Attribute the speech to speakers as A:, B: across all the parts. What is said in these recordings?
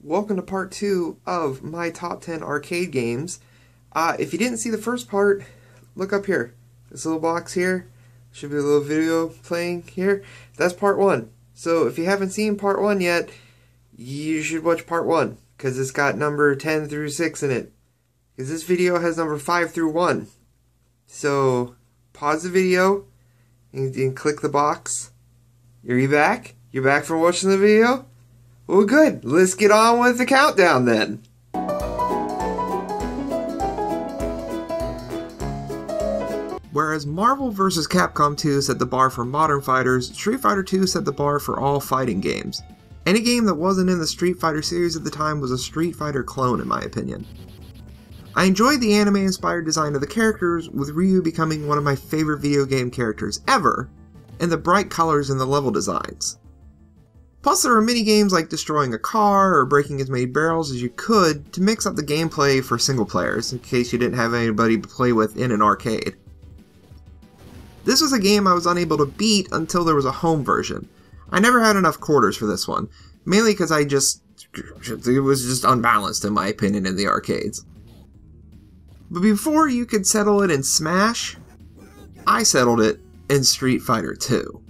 A: welcome to part 2 of my top 10 arcade games. If you didn't see the first part, look up here. This little box here, should be a little video playing here. That's part 1. So if you haven't seen part 1 yet, you should watch part 1, because it's got number 10 through 6 in it. Because this video has number 5 through 1. So pause the video and click the box. Are you back? You're back from watching the video? Well, good. Let's get on with the countdown then. Whereas Marvel vs. Capcom 2 set the bar for modern fighters, Street Fighter 2 set the bar for all fighting games. Any game that wasn't in the Street Fighter series at the time was a Street Fighter clone, in my opinion. I enjoyed the anime-inspired design of the characters, with Ryu becoming one of my favorite video game characters ever, and the bright colors in the level designs. Plus, there were mini-games like destroying a car or breaking as many barrels as you could to mix up the gameplay for single players, in case you didn't have anybody to play with in an arcade. This was a game I was unable to beat until there was a home version. I never had enough quarters for this one, mainly because it was just unbalanced in my opinion in the arcades. But before you could settle it in Smash, I settled it in Street Fighter 2.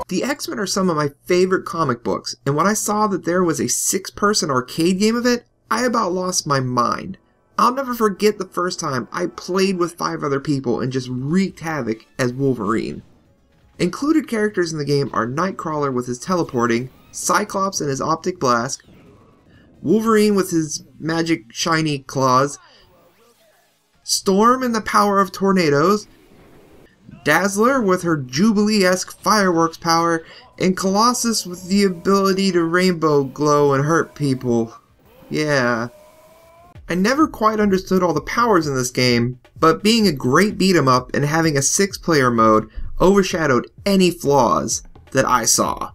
A: The X-Men are some of my favorite comic books, and when I saw that there was a 6-person arcade game of it, I about lost my mind. I'll never forget the first time I played with 5 other people and just wreaked havoc as Wolverine. Included characters in the game are Nightcrawler with his teleporting, Cyclops and his optic blast, Wolverine with his magic shiny claws, Storm and the power of tornadoes, Dazzler with her Jubilee-esque fireworks power, and Colossus with the ability to rainbow glow and hurt people. Yeah. I never quite understood all the powers in this game, but being a great beat-em-up and having a 6-player mode overshadowed any flaws that I saw.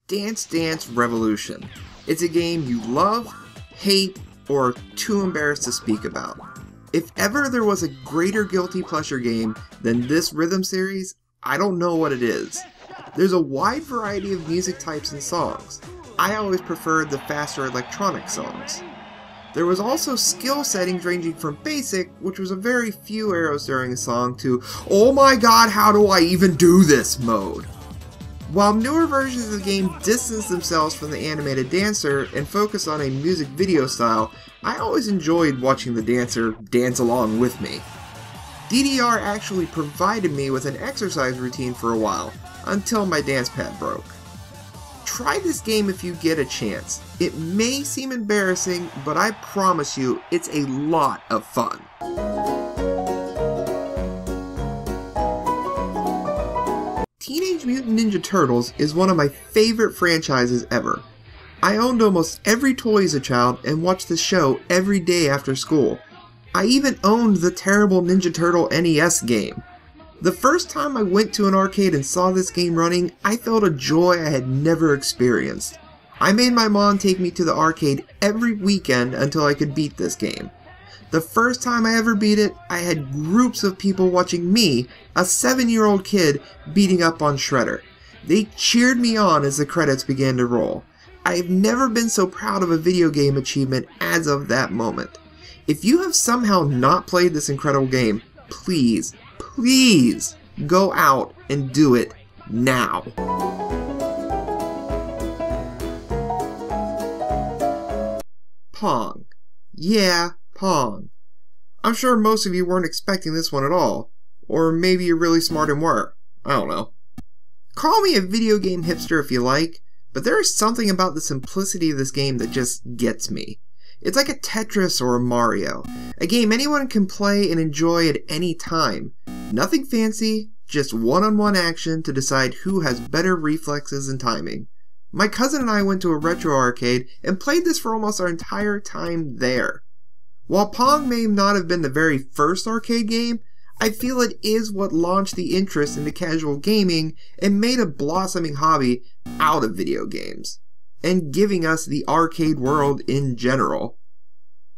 A: Dance Dance Revolution. It's a game you love, hate, or are too embarrassed to speak about. If ever there was a greater guilty pleasure game than this rhythm series, I don't know what it is. There's a wide variety of music types and songs. I always preferred the faster electronic songs. There was also skill settings ranging from basic, which was a very few arrows during a song, to oh my god, how do I even do this mode. While newer versions of the game distance themselves from the animated dancer and focus on a music video style, I always enjoyed watching the dancer dance along with me. DDR actually provided me with an exercise routine for a while, until my dance pad broke. Try this game if you get a chance. It may seem embarrassing, but I promise you, it's a lot of fun. Teenage Mutant Ninja Turtles is one of my favorite franchises ever. I owned almost every toy as a child and watched the show every day after school. I even owned the terrible Ninja Turtle NES game. The first time I went to an arcade and saw this game running, I felt a joy I had never experienced. I made my mom take me to the arcade every weekend until I could beat this game. The first time I ever beat it, I had groups of people watching me, a 7-year-old kid, beating up on Shredder. They cheered me on as the credits began to roll. I have never been so proud of a video game achievement as of that moment. If you have somehow not played this incredible game, please, please go out and do it now. Pong. Yeah, Pong. I'm sure most of you weren't expecting this one at all. Or maybe you're really smart and were. I don't know. Call me a video game hipster if you like, but there is something about the simplicity of this game that just gets me. It's like a Tetris or a Mario. A game anyone can play and enjoy at any time. Nothing fancy, just one-on-one action to decide who has better reflexes and timing. My cousin and I went to a retro arcade and played this for almost our entire time there. While Pong may not have been the very first arcade game, I feel it is what launched the interest into casual gaming and made a blossoming hobby out of video games, and giving us the arcade world in general.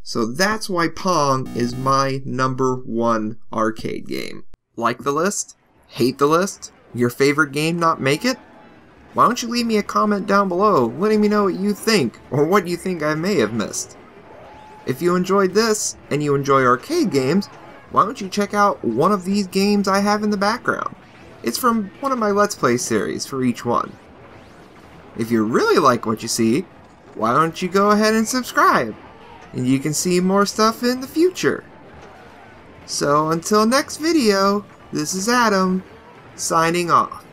A: So that's why Pong is my #1 arcade game. Like the list? Hate the list? Your favorite game not make it? Why don't you leave me a comment down below letting me know what you think, or what you think I may have missed. If you enjoyed this, and you enjoy arcade games, why don't you check out one of these games I have in the background? It's from one of my Let's Play series for each one. If you really like what you see, why don't you go ahead and subscribe, and you can see more stuff in the future. So until next video, this is Adam, signing off.